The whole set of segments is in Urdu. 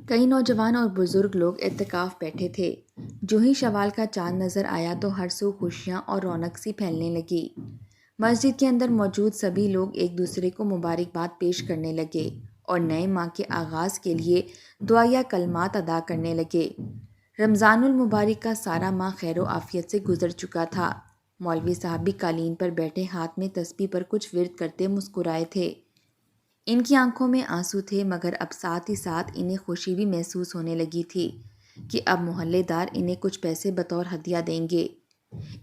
کئی نوجوان اور بزرگ لوگ اعتکاف بیٹھے تھے۔ جو ہی شوال کا چاند نظر آیا تو ہر سو خوشیاں اور رونق سی پھیلنے لگی۔ مسجد کے اندر موجود سبھی لوگ ایک دوسرے کو مبارکباد پیش کرنے لگے اور نئے ماہ کے آغاز کے لیے دعائیہ کلمات ادا کرنے لگے۔ رمضان المبارک کا سارا ماہ خیر و عافیت سے گزر چکا تھا۔ مولوی صاحب بھی قالین پر بیٹھے ہاتھ میں تسبیح پر کچھ ورد کرتے مسکرائے تھے۔ ان کی آنکھوں میں آنسو تھے، مگر اب ساتھ ہی ساتھ انہیں خوشی بھی محسوس ہونے لگی تھی کہ اب محلے دار انہیں کچھ پیسے بطور ہدیہ دیں گے۔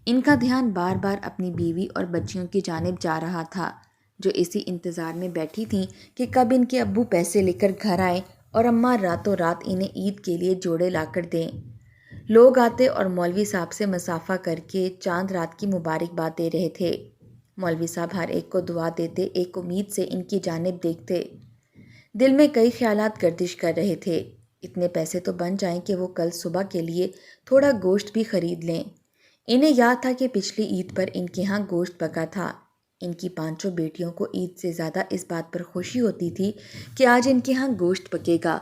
ان کا دھیان بار بار اپنی بیوی اور بچیوں کی جانب جا رہا تھا، جو اسی انتظار میں بیٹھی تھیں کہ کب ان کے ابو پیسے لے کر گھر آئیں اور اماں راتوں رات انہیں عید کے لیے جوڑے لا کر دیں۔ لوگ آتے اور مولوی صاحب سے مصافحہ کر کے چاند رات کی مبارکباد دے رہے تھے۔ مولوی صاحب ہر ایک کو دعا دیتے، ایک امید سے ان کی جانب دیکھتے۔ دل میں کئی خیالات گردش کر رہے تھے۔ اتنے پیسے تو بن جائیں کہ وہ کل صبح کے لیے تھوڑا گوشت بھی خرید لیں۔ انہیں یاد تھا کہ پچھلی عید پر ان کے ہاں گوشت پکا تھا۔ ان کی پانچوں بیٹیوں کو عید سے زیادہ اس بات پر خوشی ہوتی تھی کہ آج ان کے ہاں گوشت پکے گا،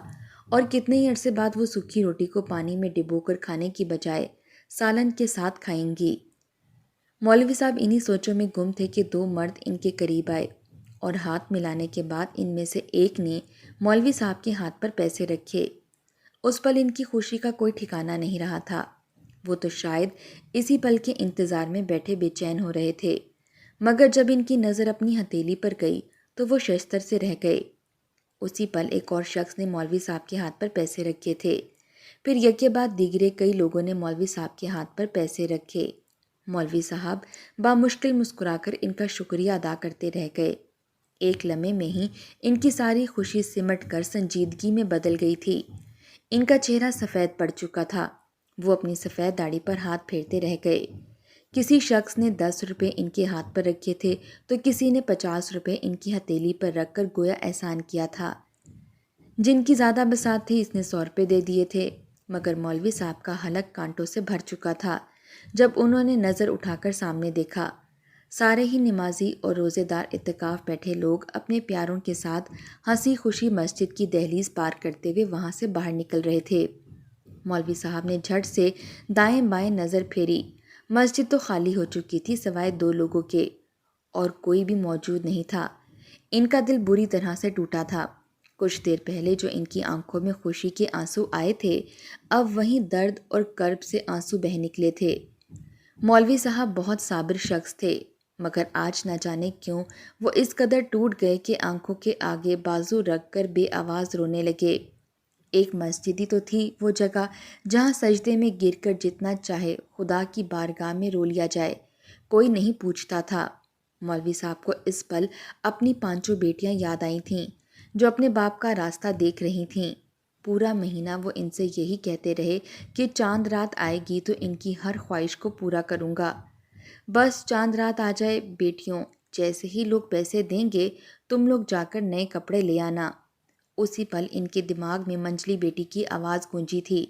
اور کتنے ہی عرصے بعد وہ سوکھی روٹی کو پانی میں ڈبو کر کھانے کی بجائے سالن کے ساتھ کھائیں گی۔ مولوی صاحب انہی سوچوں میں گم تھے کہ دو مرد ان کے قریب آئے اور ہاتھ ملانے کے بعد ان میں سے ایک نے مولوی صاحب کے ہاتھ پر پیسے رکھے۔ اس پل ان کی خوشی کا کوئی ٹھکانہ نہیں رہا تھا۔ وہ تو شاید اسی پل کے انتظار میں بیٹھے بے چین ہو رہے تھے، مگر جب ان کی نظر اپنی ہتھیلی پر گئی تو وہ ششدر سے رہ گئے۔ اسی پل ایک اور شخص نے مولوی صاحب کے ہاتھ پر پیسے رکھے تھے۔ پھر یکے بعد دیگرے کئی لوگوں نے مولوی صاحب کے ہاتھ پر پیسے رکھے۔ مولوی صاحب بامشکل مسکرا کر ان کا شکریہ ادا کرتے رہ گئے۔ ایک لمحے میں ہی ان کی ساری خوشی سمٹ کر سنجیدگی میں بدل گئی تھی۔ ان کا چہرہ سفید پڑ چکا تھا۔ وہ اپنی سفید داڑھی پر ہاتھ پھیرتے رہ گئے۔ کسی شخص نے 10 روپے ان کے ہاتھ پر رکھے تھے تو کسی نے 50 روپے ان کی ہتھیلی پر رکھ کر گویا احسان کیا تھا۔ جن کی زیادہ بساط تھی اس نے 100 روپے دے دیے تھے، مگر مولوی صاحب کا حلق کانٹوں سے بھر چکا تھا جب انہوں نے نظر اٹھا کر سامنے دیکھا۔ سارے ہی نمازی اور روزے دار اعتکاف بیٹھے لوگ اپنے پیاروں کے ساتھ ہنسی خوشی مسجد کی دہلیز پار کرتے ہوئے وہاں سے باہر نکل رہے تھے۔ مولوی صاحب نے جھٹ سے دائیں بائیں نظر پھیری۔ مسجد تو خالی ہو چکی تھی سوائے 2 لوگوں کے، اور کوئی بھی موجود نہیں تھا۔ ان کا دل بری طرح سے ٹوٹا تھا۔ کچھ دیر پہلے جو ان کی آنکھوں میں خوشی کے آنسو آئے تھے، اب وہیں درد اور کرب سے آنسو بہہ نکلے تھے۔ مولوی صاحب بہت صابر شخص تھے، مگر آج نہ جانے کیوں وہ اس قدر ٹوٹ گئے کہ آنکھوں کے آگے بازو رکھ کر بے آواز رونے لگے۔ ایک مسجد ہی تو تھی وہ جگہ جہاں سجدے میں گر کر جتنا چاہے خدا کی بارگاہ میں رو لیا جائے، کوئی نہیں پوچھتا تھا۔ مولوی صاحب کو اس پل اپنی 5 بیٹیاں یاد آئی تھیں، جو اپنے باپ کا راستہ دیکھ رہی تھیں۔ پورا مہینہ وہ ان سے یہی کہتے رہے کہ چاند رات آئے گی تو ان کی ہر خواہش کو پورا کروں گا۔ بس چاند رات آ جائے بیٹیوں، جیسے ہی لوگ پیسے دیں گے تم لوگ جا کر نئے کپڑے لے آنا۔ اسی پل ان کے دماغ میں منجلی بیٹی کی آواز گونجی تھی،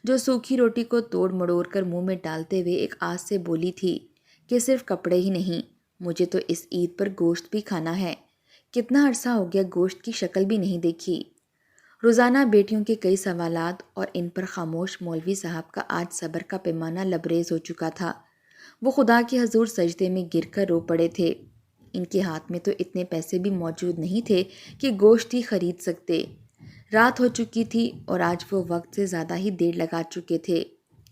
جو سوکھی روٹی کو توڑ مڑوڑ کر منہ میں ڈالتے ہوئے ایک آس سے بولی تھی کہ صرف کپڑے ہی نہیں، مجھے تو اس عید پر گوشت بھی کھانا ہے۔ کتنا عرصہ ہو گیا گوشت کی شکل بھی نہیں دیکھی۔ روزانہ بیٹیوں کے کئی سوالات اور ان پر خاموش مولوی صاحب کا آج صبر کا پیمانہ لبریز ہو چکا تھا۔ وہ خدا کے حضور سجدے میں گر کر رو پڑے تھے۔ ان کے ہاتھ میں تو اتنے پیسے بھی موجود نہیں تھے کہ گوشت ہی خرید سکتے۔ رات ہو چکی تھی اور آج وہ وقت سے زیادہ ہی دیر لگا چکے تھے۔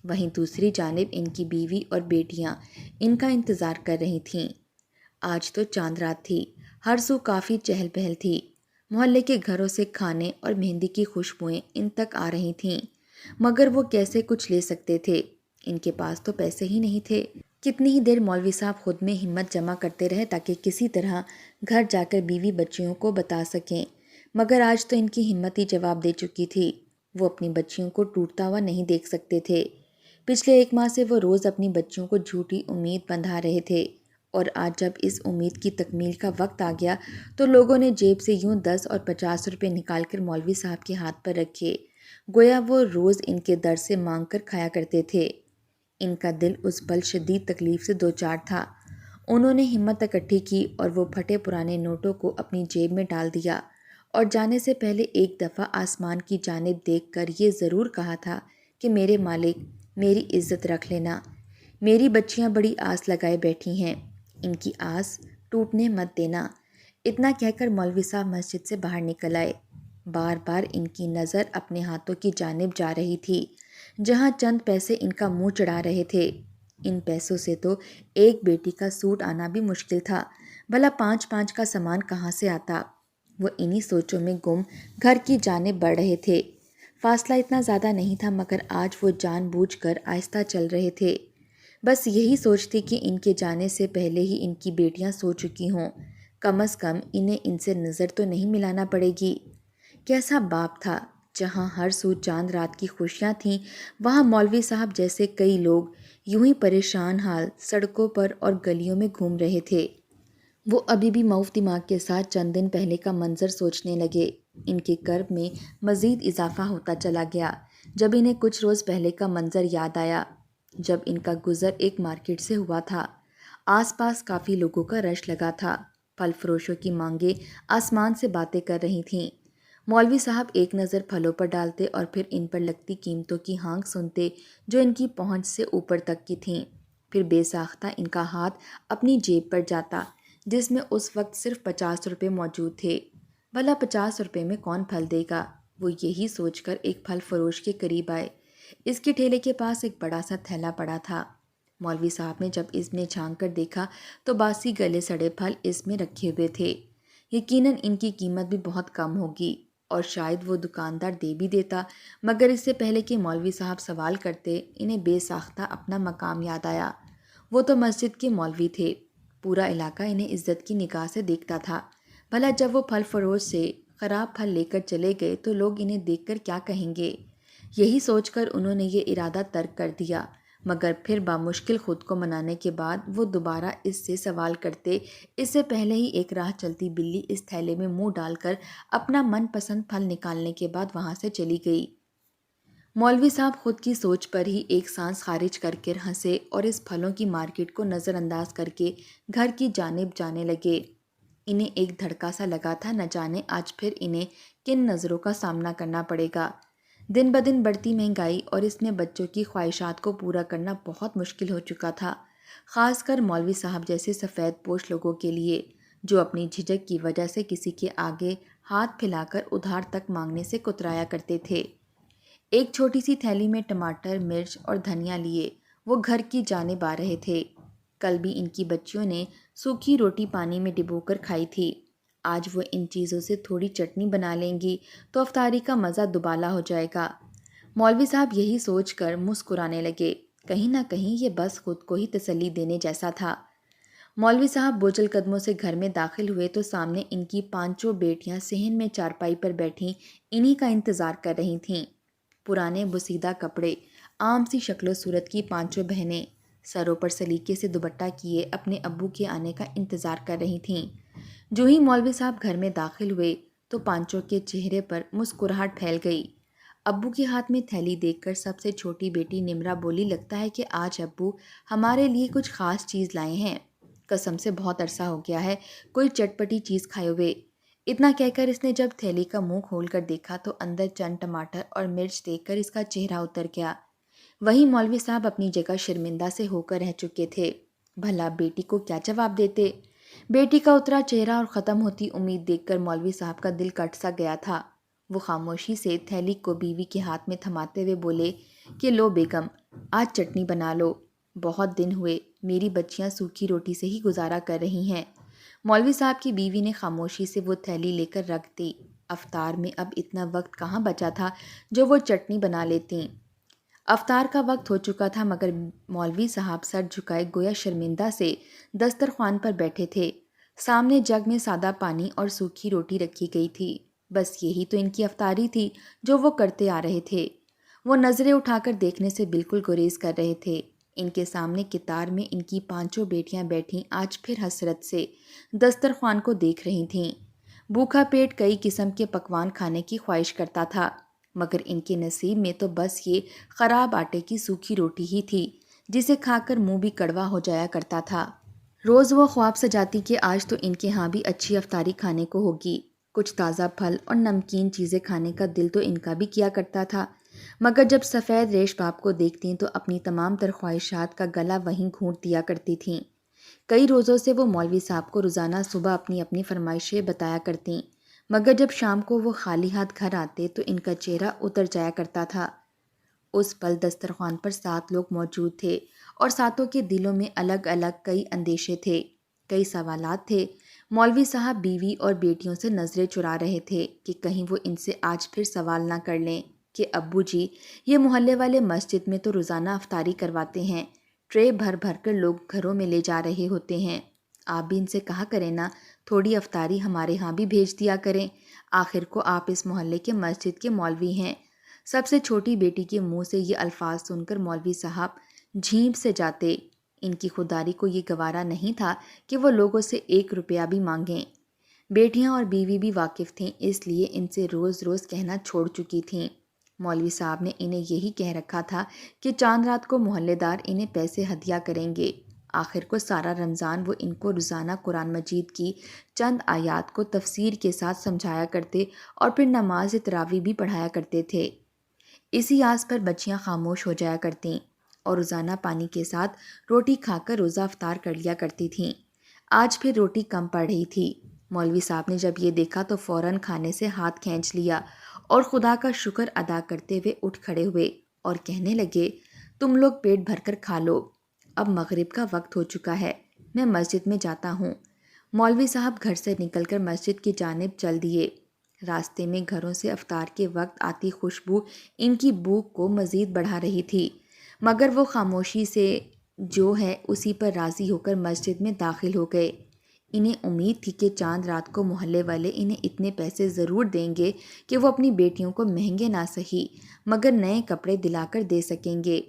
وہیں دوسری جانب ان کی بیوی اور بیٹیاں ان کا انتظار کر رہی تھیں۔ آج تو چاند رات تھی، ہر سو کافی چہل پہل تھی۔ محلے کے گھروں سے کھانے اور مہندی کی خوشبوئیں ان تک آ رہی تھیں، مگر وہ کیسے کچھ لے سکتے تھے؟ ان کے پاس تو پیسے ہی نہیں تھے۔ کتنی ہی دیر مولوی صاحب خود میں ہمت جمع کرتے رہے تاکہ کسی طرح گھر جا کر بیوی بچیوں کو بتا سکیں، مگر آج تو ان کی ہمت ہی جواب دے چکی تھی۔ وہ اپنی بچیوں کو ٹوٹتا ہوا نہیں دیکھ سکتے تھے۔ پچھلے 1 ماہ سے وہ روز اپنی بچیوں کو جھوٹی امید بندھا رہے تھے، اور آج جب اس امید کی تکمیل کا وقت آ گیا تو لوگوں نے جیب سے یوں 10 اور 50 روپے نکال کر مولوی صاحب کے ہاتھ پر رکھے، گویا وہ روز ان کے در سے مانگ کر کھایا کرتے تھے۔ ان کا دل اس پل شدید تکلیف سے دوچار تھا۔ انہوں نے ہمت اکٹھی کی اور وہ پھٹے پرانے نوٹوں کو اپنی جیب میں ڈال دیا اور جانے سے پہلے ایک دفعہ آسمان کی جانب دیکھ کر یہ ضرور کہا تھا کہ میرے مالک میری عزت رکھ لینا، میری بچیاں بڑی آس لگائے بیٹھی ہیں، ان کی آس ٹوٹنے مت دینا۔ اتنا کہہ کر مولوی صاحب مسجد سے باہر نکل آئے۔ بار بار ان کی نظر اپنے ہاتھوں کی جانب جا رہی تھی جہاں چند پیسے ان کا منہ چڑھا رہے تھے۔ ان پیسوں سے تو ایک بیٹی کا سوٹ آنا بھی مشکل تھا، بھلا 5 کا سامان کہاں سے آتا؟ وہ انہی سوچوں میں گم گھر کی جانب بڑھ رہے تھے۔ فاصلہ اتنا زیادہ نہیں تھا مگر آج وہ جان بوجھ کر آہستہ چل رہے تھے۔ بس یہی سوچ تھی کہ ان کے جانے سے پہلے ہی ان کی بیٹیاں سو چکی ہوں، کم از کم انہیں ان سے نظر تو نہیں ملانا پڑے گی۔ کیسا باپ تھا، جہاں ہر سو چاند رات کی خوشیاں تھیں، وہاں مولوی صاحب جیسے کئی لوگ یوں ہی پریشان حال سڑکوں پر اور گلیوں میں گھوم رہے تھے۔ وہ ابھی بھی معاف دماغ کے ساتھ چند دن پہلے کا منظر سوچنے لگے۔ ان کے کرب میں مزید اضافہ ہوتا چلا گیا جب انہیں کچھ روز پہلے کا منظر یاد آیا، جب ان کا گزر ایک مارکیٹ سے ہوا تھا۔ آس پاس کافی لوگوں کا رش لگا تھا، پھل فروشوں کی مانگیں آسمان سے باتیں کر رہی تھیں۔ مولوی صاحب ایک نظر پھلوں پر ڈالتے اور پھر ان پر لگتی قیمتوں کی ہانک سنتے جو ان کی پہنچ سے اوپر تک کی تھیں۔ پھر بے ساختہ ان کا ہاتھ اپنی جیب پر جاتا جس میں اس وقت صرف 50 روپے موجود تھے۔ بھلا 50 روپے میں کون پھل دے گا؟ وہ یہی سوچ کر ایک پھل فروش کے قریب آئے۔ اس کے ٹھیلے کے پاس ایک بڑا سا تھیلا پڑا تھا۔ مولوی صاحب نے جب اس میں جھانک کر دیکھا تو باسی گلے سڑے پھل اس میں رکھے ہوئے تھے۔ یقیناً ان کی قیمت بھی بہت کم ہوگی اور شاید وہ دکاندار دے بھی دیتا، مگر اس سے پہلے کہ مولوی صاحب سوال کرتے انہیں بے ساختہ اپنا مقام یاد آیا۔ وہ تو مسجد کے مولوی تھے، پورا علاقہ انہیں عزت کی نگاہ سے دیکھتا تھا۔ بھلا جب وہ پھل فروش سے خراب پھل لے کر چلے گئے تو لوگ انہیں دیکھ کر کیا کہیں گے؟ یہی سوچ کر انہوں نے یہ ارادہ ترک کر دیا، مگر پھر بامشکل خود کو منانے کے بعد وہ دوبارہ اس سے سوال کرتے۔ اس سے پہلے ہی ایک راہ چلتی بلی اس تھیلے میں منہ ڈال کر اپنا من پسند پھل نکالنے کے بعد وہاں سے چلی گئی۔ مولوی صاحب خود کی سوچ پر ہی ایک سانس خارج کر کے ہنسے اور اس پھلوں کی مارکیٹ کو نظر انداز کر کے گھر کی جانب جانے لگے۔ انہیں ایک دھڑکا سا لگا تھا، نہ جانے آج پھر انہیں کن نظروں کا سامنا کرنا پڑے گا۔ دن بدن بڑھتی مہنگائی اور اس میں بچوں کی خواہشات کو پورا کرنا بہت مشکل ہو چکا تھا، خاص کر مولوی صاحب جیسے سفید پوش لوگوں کے لیے جو اپنی جھجک کی وجہ سے کسی کے آگے ہاتھ پھیلا کر ادھار تک مانگنے سے کترایا کرتے تھے۔ ایک چھوٹی سی تھیلی میں ٹماٹر، مرچ اور دھنیا لیے وہ گھر کی جانب آ رہے تھے۔ کل بھی ان کی بچیوں نے سوکھی روٹی پانی میں ڈبو کر کھائی تھی، آج وہ ان چیزوں سے تھوڑی چٹنی بنا لیں گی تو افطاری کا مزہ دوبالا ہو جائے گا۔ مولوی صاحب یہی سوچ کر مسکرانے لگے، کہیں نہ کہیں یہ بس خود کو ہی تسلی دینے جیسا تھا۔ مولوی صاحب بوجھل قدموں سے گھر میں داخل ہوئے تو سامنے ان کی 5 بیٹیاں صحن میں چارپائی پر بیٹھی انہی کا انتظار کر رہی تھیں۔ پرانے بسیدہ کپڑے، عام سی شکل و صورت کی 5 بہنیں سروں پر سلیقے سے دوپٹہ کیے اپنے ابو کے آنے کا انتظار کر رہی تھیں۔ جو ہی مولوی صاحب گھر میں داخل ہوئے تو 5 کے چہرے پر مسکراہٹ پھیل گئی۔ ابو کے ہاتھ میں تھیلی دیکھ کر سب سے چھوٹی بیٹی نمرہ بولی، لگتا ہے کہ آج ابو ہمارے لیے کچھ خاص چیز لائے ہیں، قسم سے بہت عرصہ ہو گیا ہے کوئی چٹپٹی چیز کھائے ہوئے۔ اتنا کہہ کر اس نے جب تھیلی کا منہ کھول کر دیکھا تو اندر چند ٹماٹر اور مرچ دیکھ کر اس کا چہرہ اتر گیا۔ وہیں مولوی صاحب اپنی جگہ شرمندہ سے ہو کر رہ چکے تھے، بھلا بیٹی کو کیا جواب دیتے؟ بیٹی کا اترا چہرہ اور ختم ہوتی امید دیکھ کر مولوی صاحب کا دل کٹ سا گیا تھا۔ وہ خاموشی سے تھیلی کو بیوی کے ہاتھ میں تھماتے ہوئے بولے کہ لو بیگم، آج چٹنی بنا لو، بہت دن ہوئے میری بچیاں سوکھی روٹی سے ہی گزارا کر رہی ہیں۔ مولوی صاحب کی بیوی نے خاموشی سے وہ تھیلی لے کر رکھ دی۔ افطار میں اب اتنا وقت کہاں بچا تھا جو وہ چٹنی بنا لیتیں۔ افطار کا وقت ہو چکا تھا مگر مولوی صاحب سر جھکائے گویا شرمندہ سے دسترخوان پر بیٹھے تھے۔ سامنے جگ میں سادہ پانی اور سوکھی روٹی رکھی گئی تھی، بس یہی تو ان کی افطاری تھی جو وہ کرتے آ رہے تھے۔ وہ نظریں اٹھا کر دیکھنے سے بالکل گریز کر رہے تھے۔ ان کے سامنے قطار میں ان کی 5 بیٹیاں بیٹھیں آج پھر حسرت سے دسترخوان کو دیکھ رہی تھیں۔ بھوکھا پیٹ کئی قسم کے پکوان کھانے کی خواہش کرتا تھا، مگر ان کے نصیب میں تو بس یہ خراب آٹے کی سوکھی روٹی ہی تھی جسے کھا کر منہ بھی کڑوا ہو جایا کرتا تھا۔ روز وہ خواب سجاتی کہ آج تو ان کے ہاں بھی اچھی افطاری کھانے کو ہوگی، کچھ تازہ پھل اور نمکین چیزیں کھانے کا دل تو ان کا بھی کیا کرتا تھا، مگر جب سفید ریش باپ کو دیکھتیں تو اپنی تمام تر خواہشات کا گلا وہیں گھونٹ دیا کرتی تھیں۔ کئی روزوں سے وہ مولوی صاحب کو روزانہ صبح اپنی اپنی فرمائشیں بتایا کرتیں، مگر جب شام کو وہ خالی ہاتھ گھر آتے تو ان کا چہرہ اتر جایا کرتا تھا۔ اس پل دسترخوان پر 7 لوگ موجود تھے اور ساتوں کے دلوں میں الگ الگ کئی اندیشے تھے، کئی سوالات تھے۔ مولوی صاحب بیوی اور بیٹیوں سے نظریں چرا رہے تھے کہ کہیں وہ ان سے آج پھر سوال نہ کر لیں کہ ابو جی، یہ محلے والے مسجد میں تو روزانہ افطاری کرواتے ہیں، ٹرے بھر بھر کر لوگ گھروں میں لے جا رہے ہوتے ہیں، آپ بھی ان سے کہا کریں نا تھوڑی افطاری ہمارے ہاں بھی بھیج دیا کریں، آخر کو آپ اس محلے کے مسجد کے مولوی ہیں۔ سب سے چھوٹی بیٹی کے منہ سے یہ الفاظ سن کر مولوی صاحب جھیپ سے جاتے۔ ان کی خودداری کو یہ گوارا نہیں تھا کہ وہ لوگوں سے 1 روپیہ بھی مانگیں۔ بیٹیاں اور بیوی بھی واقف تھیں، اس لیے ان سے روز روز کہنا چھوڑ چکی تھیں۔ مولوی صاحب نے انہیں یہی کہہ رکھا تھا کہ چاند رات کو محلے دار انہیں پیسے ہدیہ کریں گے۔ آخر کو سارا رمضان وہ ان کو روزانہ قرآن مجید کی چند آیات کو تفسیر کے ساتھ سمجھایا کرتے اور پھر نماز تراویح بھی پڑھایا کرتے تھے۔ اسی آس پر بچیاں خاموش ہو جایا کرتیں اور روزانہ پانی کے ساتھ روٹی کھا کر روزہ افطار کر لیا کرتی تھیں۔ آج پھر روٹی کم پڑ رہی تھی۔ مولوی صاحب نے جب یہ دیکھا تو فوراً کھانے سے ہاتھ کھینچ لیا اور خدا کا شکر ادا کرتے ہوئے اٹھ کھڑے ہوئے اور کہنے لگے، تم لوگ پیٹ بھر کر کھا لو، اب مغرب کا وقت ہو چکا ہے، میں مسجد میں جاتا ہوں۔ مولوی صاحب گھر سے نکل کر مسجد کی جانب چل دیے۔ راستے میں گھروں سے افطار کے وقت آتی خوشبو ان کی بھوک کو مزید بڑھا رہی تھی، مگر وہ خاموشی سے جو ہے اسی پر راضی ہو کر مسجد میں داخل ہو گئے۔ انہیں امید تھی کہ چاند رات کو محلے والے انہیں اتنے پیسے ضرور دیں گے کہ وہ اپنی بیٹیوں کو مہنگے نہ سہی مگر نئے کپڑے دلا کر دے سکیں گے۔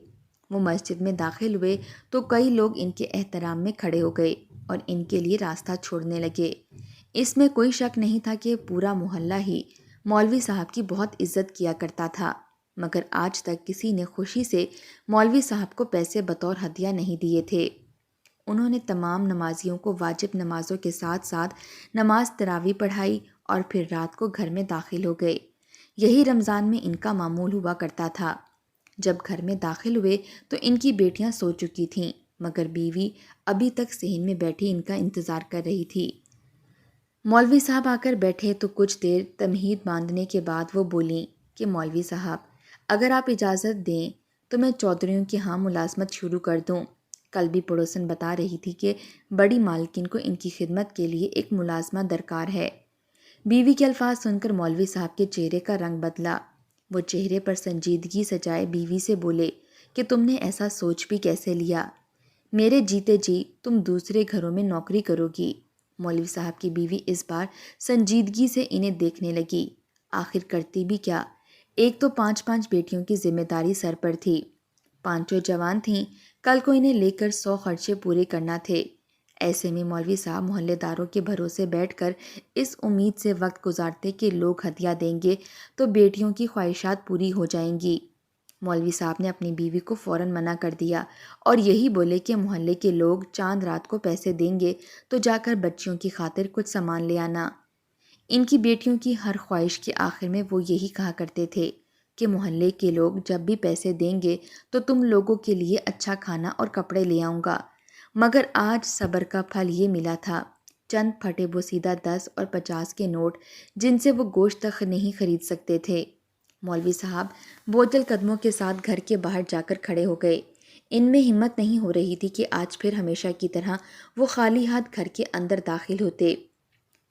وہ مسجد میں داخل ہوئے تو کئی لوگ ان کے احترام میں کھڑے ہو گئے اور ان کے لیے راستہ چھوڑنے لگے۔ اس میں کوئی شک نہیں تھا کہ پورا محلہ ہی مولوی صاحب کی بہت عزت کیا کرتا تھا، مگر آج تک کسی نے خوشی سے مولوی صاحب کو پیسے بطور ہدیہ نہیں دیے تھے۔ انہوں نے تمام نمازیوں کو واجب نمازوں کے ساتھ ساتھ نماز تراویح پڑھائی اور پھر رات کو گھر میں داخل ہو گئے۔ یہی رمضان میں ان کا معمول ہوا کرتا تھا۔ جب گھر میں داخل ہوئے تو ان کی بیٹیاں سو چکی تھیں، مگر بیوی ابھی تک صحن میں بیٹھی ان کا انتظار کر رہی تھی۔ مولوی صاحب آ کر بیٹھے تو کچھ دیر تمہید باندھنے کے بعد وہ بولیں کہ مولوی صاحب، اگر آپ اجازت دیں تو میں چودھریوں کے ہاں ملازمت شروع کر دوں۔ کل بھی پڑوسن بتا رہی تھی کہ بڑی مالکن کو ان کی خدمت کے لیے ایک ملازمہ درکار ہے۔ بیوی کے الفاظ سن کر مولوی صاحب کے چہرے کا رنگ بدلا۔ وہ چہرے پر سنجیدگی سجائے بیوی سے بولے کہ تم نے ایسا سوچ بھی کیسے لیا؟ میرے جیتے جی تم دوسرے گھروں میں نوکری کرو گی۔ مولوی صاحب کی بیوی اس بار سنجیدگی سے انہیں دیکھنے لگی۔ آخر کرتی بھی کیا؟ ایک تو 5 بیٹیوں کی ذمہ داری سر پر تھی، 5 جوان تھیں، کل کو انہیں لے کر 100 خرچے پورے کرنا تھے۔ ایسے میں مولوی صاحب محلے داروں کے بھروسے بیٹھ کر اس امید سے وقت گزارتے کہ لوگ ہدیہ دیں گے تو بیٹیوں کی خواہشات پوری ہو جائیں گی۔ مولوی صاحب نے اپنی بیوی کو فوراً منع کر دیا اور یہی بولے کہ محلے کے لوگ چاند رات کو پیسے دیں گے تو جا کر بچیوں کی خاطر کچھ سامان لے آنا۔ ان کی بیٹیوں کی ہر خواہش کے آخر میں وہ یہی کہا کرتے تھے کہ محلے کے لوگ جب بھی پیسے دیں گے تو تم لوگوں کے لیے اچھا کھانا اور کپڑے لے آؤں گا۔ مگر آج صبر کا پھل یہ ملا تھا، چند پھٹے بوسیدہ 10 اور 50 کے نوٹ جن سے وہ گوشت تک نہیں خرید سکتے تھے۔ مولوی صاحب بوجھل قدموں کے ساتھ گھر کے باہر جا کر کھڑے ہو گئے۔ ان میں ہمت نہیں ہو رہی تھی کہ آج پھر ہمیشہ کی طرح وہ خالی ہاتھ گھر کے اندر داخل ہوتے۔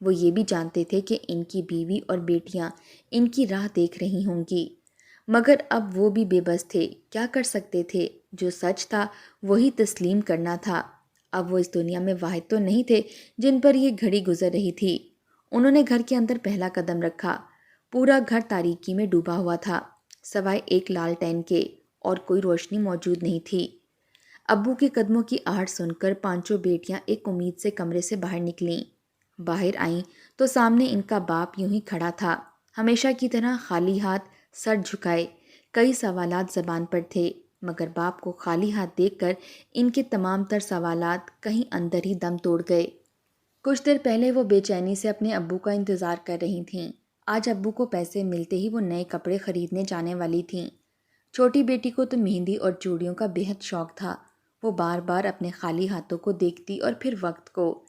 وہ یہ بھی جانتے تھے کہ ان کی بیوی اور بیٹیاں ان کی راہ دیکھ رہی ہوں گی، مگر اب وہ بھی بے بس تھے، کیا کر سکتے تھے؟ جو سچ تھا وہی تسلیم کرنا تھا۔ اب وہ اس دنیا میں واحد تو نہیں تھے جن پر یہ گھڑی گزر رہی تھی۔ انہوں نے گھر کے اندر پہلا قدم رکھا۔ پورا گھر تاریکی میں ڈوبا ہوا تھا، سوائے ایک لالٹین کے، اور کوئی روشنی موجود نہیں تھی۔ ابو کے قدموں کی آہٹ سن کر 5 بیٹیاں ایک امید سے کمرے سے باہر نکلیں۔ باہر آئیں تو سامنے ان کا باپ یوں ہی کھڑا تھا، ہمیشہ کی طرح خالی ہاتھ، سر جھکائے۔ کئی سوالات زبان پر تھے، مگر باپ کو خالی ہاتھ دیکھ کر ان کے تمام تر سوالات کہیں اندر ہی دم توڑ گئے۔ کچھ دیر پہلے وہ بے چینی سے اپنے ابو کا انتظار کر رہی تھیں۔ آج ابو کو پیسے ملتے ہی وہ نئے کپڑے خریدنے جانے والی تھیں۔ چھوٹی بیٹی کو تو مہندی اور چوڑیوں کا بےحد شوق تھا۔ وہ بار بار اپنے خالی ہاتھوں کو دیکھتی اور پھر وقت کو۔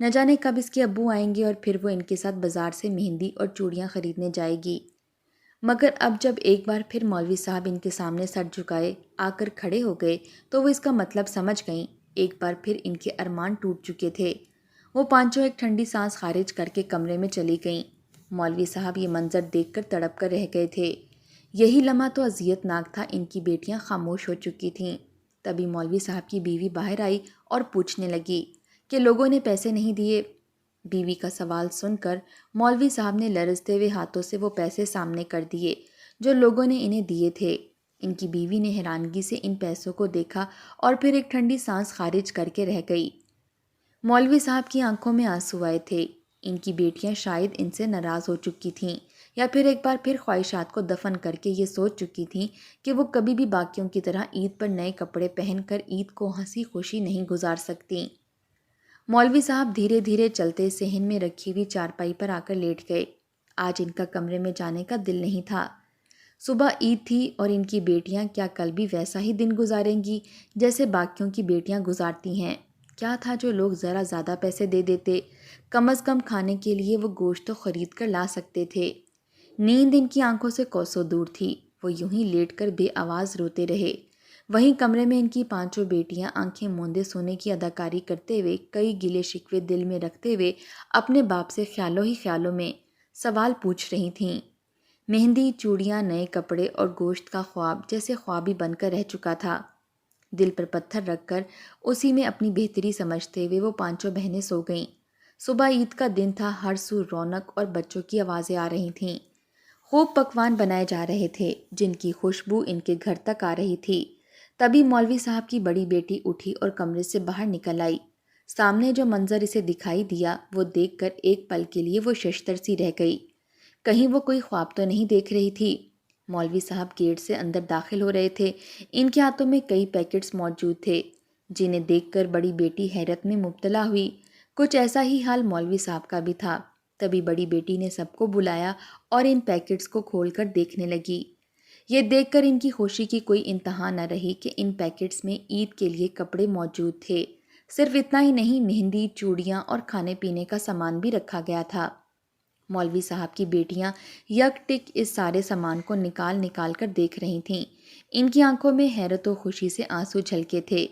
نہ جانے کب اس کے ابو آئیں گے اور پھر وہ ان کے ساتھ بازار سے مہندی اور چوڑیاں خریدنے جائے گی۔ مگر اب جب ایک بار پھر مولوی صاحب ان کے سامنے سر جھکائے آ کر کھڑے ہو گئے تو وہ اس کا مطلب سمجھ گئیں۔ ایک بار پھر ان کے ارمان ٹوٹ چکے تھے۔ وہ پانچوں ایک ٹھنڈی سانس خارج کر کے کمرے میں چلی گئیں۔ مولوی صاحب یہ منظر دیکھ کر تڑپ کر رہ گئے تھے۔ یہی لمحہ تو اذیت ناک تھا، ان کی بیٹیاں خاموش ہو چکی تھیں۔ تبھی مولوی صاحب کی بیوی باہر آئی اور پوچھنے لگی کہ لوگوں نے پیسے نہیں دیے۔ بیوی کا سوال سن کر مولوی صاحب نے لرزتے ہوئے ہاتھوں سے وہ پیسے سامنے کر دیے جو لوگوں نے انہیں دیے تھے۔ ان کی بیوی نے حیرانگی سے ان پیسوں کو دیکھا اور پھر ایک ٹھنڈی سانس خارج کر کے رہ گئی۔ مولوی صاحب کی آنکھوں میں آنسو آئے تھے۔ ان کی بیٹیاں شاید ان سے ناراض ہو چکی تھیں یا پھر ایک بار پھر خواہشات کو دفن کر کے یہ سوچ چکی تھیں کہ وہ کبھی بھی باقیوں کی طرح عید پر نئے کپڑے پہن کر عید کو ہنسی خوشی نہیں گزار سکتیں۔ مولوی صاحب دھیرے دھیرے چلتے صحن میں رکھی ہوئی چارپائی پر آ کر لیٹ گئے۔ آج ان کا کمرے میں جانے کا دل نہیں تھا۔ صبح عید تھی اور ان کی بیٹیاں کیا کل بھی ویسا ہی دن گزاریں گی جیسے باقیوں کی بیٹیاں گزارتی ہیں؟ کیا تھا جو لوگ ذرا زیادہ پیسے دے دیتے؟ کم از کم کھانے کے لیے وہ گوشت تو خرید کر لا سکتے تھے۔ نیند ان کی آنکھوں سے کوسوں دور تھی۔ وہ یوں ہی لیٹ کر بے آواز روتے رہے۔ وہیں کمرے میں ان کی پانچوں بیٹیاں آنکھیں موندے سونے کی اداکاری کرتے ہوئے، کئی گلے شکوے دل میں رکھتے ہوئے اپنے باپ سے خیالوں ہی خیالوں میں سوال پوچھ رہی تھیں۔ مہندی، چوڑیاں، نئے کپڑے اور گوشت کا خواب جیسے خواب ہی بن کر رہ چکا تھا۔ دل پر پتھر رکھ کر اسی میں اپنی بہتری سمجھتے ہوئے وہ پانچوں بہنیں سو گئیں۔ صبح عید کا دن تھا، ہر سو رونق اور بچوں کی آوازیں آ رہی تھیں۔ خوب پکوان بنائے جا رہے تھے جن کی خوشبو ان کے گھر تک آ رہی تھی۔ تبھی مولوی صاحب کی بڑی بیٹی اٹھی اور کمرے سے باہر نکل آئی۔ سامنے جو منظر اسے دکھائی دیا وہ دیکھ کر ایک پل کے لیے وہ ششدر سی رہ گئی۔ کہیں وہ کوئی خواب تو نہیں دیکھ رہی تھی؟ مولوی صاحب گیٹ سے اندر داخل ہو رہے تھے۔ ان کے ہاتھوں میں کئی پیکٹس موجود تھے جنہیں دیکھ کر بڑی بیٹی حیرت میں مبتلا ہوئی۔ کچھ ایسا ہی حال مولوی صاحب کا بھی تھا۔ تبھی بڑی بیٹی نے سب کو بلایا اور ان پیکٹس کو کھول کر دیکھنے لگی۔ یہ دیکھ کر ان کی خوشی کی کوئی انتہا نہ رہی کہ ان پیکٹس میں عید کے لیے کپڑے موجود تھے۔ صرف اتنا ہی نہیں، مہندی، چوڑیاں اور کھانے پینے کا سامان بھی رکھا گیا تھا۔ مولوی صاحب کی بیٹیاں یک ٹک اس سارے سامان کو نکال نکال کر دیکھ رہی تھیں۔ ان کی آنکھوں میں حیرت و خوشی سے آنسو جھلکے تھے۔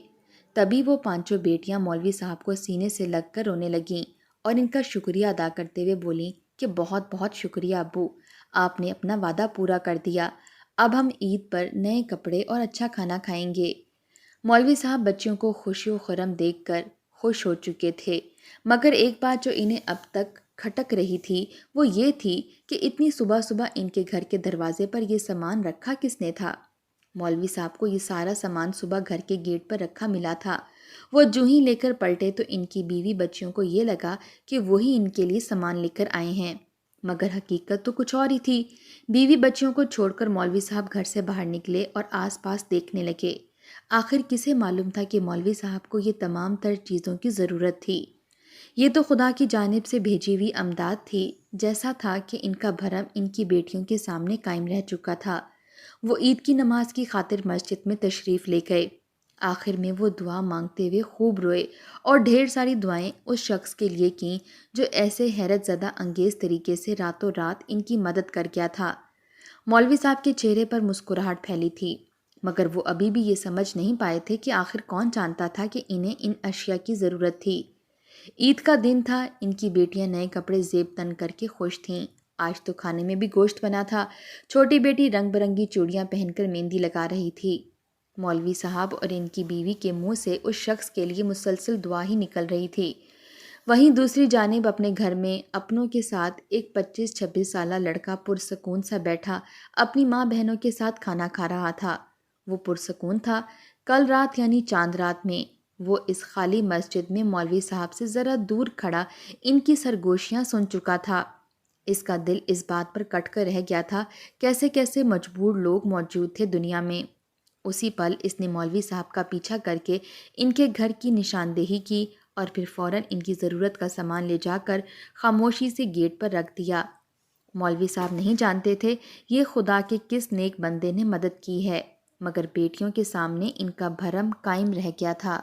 تبھی وہ پانچوں بیٹیاں مولوی صاحب کو سینے سے لگ کر رونے لگیں اور ان کا شکریہ ادا کرتے ہوئے بولیں کہ بہت بہت شکریہ ابو، آپ نے اپنا وعدہ پورا کر دیا۔ اب ہم عید پر نئے کپڑے اور اچھا کھانا کھائیں گے۔ مولوی صاحب بچیوں کو خوشی و خرم دیکھ کر خوش ہو چکے تھے، مگر ایک بات جو انہیں اب تک کھٹک رہی تھی وہ یہ تھی کہ اتنی صبح صبح ان کے گھر کے دروازے پر یہ سامان رکھا کس نے تھا؟ مولوی صاحب کو یہ سارا سامان صبح گھر کے گیٹ پر رکھا ملا تھا۔ وہ جو ہی لے کر پلٹے تو ان کی بیوی بچیوں کو یہ لگا کہ وہی ان کے لیے سامان لے کر آئے ہیں، مگر حقیقت تو کچھ اور ہی تھی۔ بیوی بچیوں کو چھوڑ کر مولوی صاحب گھر سے باہر نکلے اور آس پاس دیکھنے لگے۔ آخر کسے معلوم تھا کہ مولوی صاحب کو یہ تمام تر چیزوں کی ضرورت تھی؟ یہ تو خدا کی جانب سے بھیجی ہوئی امداد تھی۔ جیسا تھا کہ ان کا بھرم ان کی بیٹیوں کے سامنے قائم رہ چکا تھا۔ وہ عید کی نماز کی خاطر مسجد میں تشریف لے گئے۔ آخر میں وہ دعا مانگتے ہوئے خوب روئے اور ڈھیر ساری دعائیں اس شخص کے لیے کیں جو ایسے حیرت زدہ انگیز طریقے سے راتوں رات ان کی مدد کر گیا تھا۔ مولوی صاحب کے چہرے پر مسکراہٹ پھیلی تھی، مگر وہ ابھی بھی یہ سمجھ نہیں پائے تھے کہ آخر کون جانتا تھا کہ انہیں ان اشیاء کی ضرورت تھی۔ عید کا دن تھا، ان کی بیٹیاں نئے کپڑے زیب تن کر کے خوش تھیں۔ آج تو کھانے میں بھی گوشت بنا تھا۔ چھوٹی بیٹی رنگ برنگی چوڑیاں پہن کر مہندی لگا رہی تھی۔ مولوی صاحب اور ان کی بیوی کے منہ سے اس شخص کے لیے مسلسل دعا ہی نکل رہی تھی۔ وہیں دوسری جانب اپنے گھر میں اپنوں کے ساتھ ایک 25-26 سالہ لڑکا پرسکون سا بیٹھا اپنی ماں بہنوں کے ساتھ کھانا کھا رہا تھا۔ وہ پرسکون تھا۔ کل رات یعنی چاند رات میں وہ اس خالی مسجد میں مولوی صاحب سے ذرا دور کھڑا ان کی سرگوشیاں سن چکا تھا۔ اس کا دل اس بات پر کٹ کر رہ گیا تھا کیسے کیسے مجبور لوگ موجود تھے دنیا میں۔ اسی پل اس نے مولوی صاحب کا پیچھا کر کے ان کے گھر کی نشاندہی کی اور پھر فوراً ان کی ضرورت کا سامان لے جا کر خاموشی سے گیٹ پر رکھ دیا۔ مولوی صاحب نہیں جانتے تھے یہ خدا کے کس نیک بندے نے مدد کی ہے، مگر بیٹیوں کے سامنے ان کا بھرم قائم رہ گیا تھا۔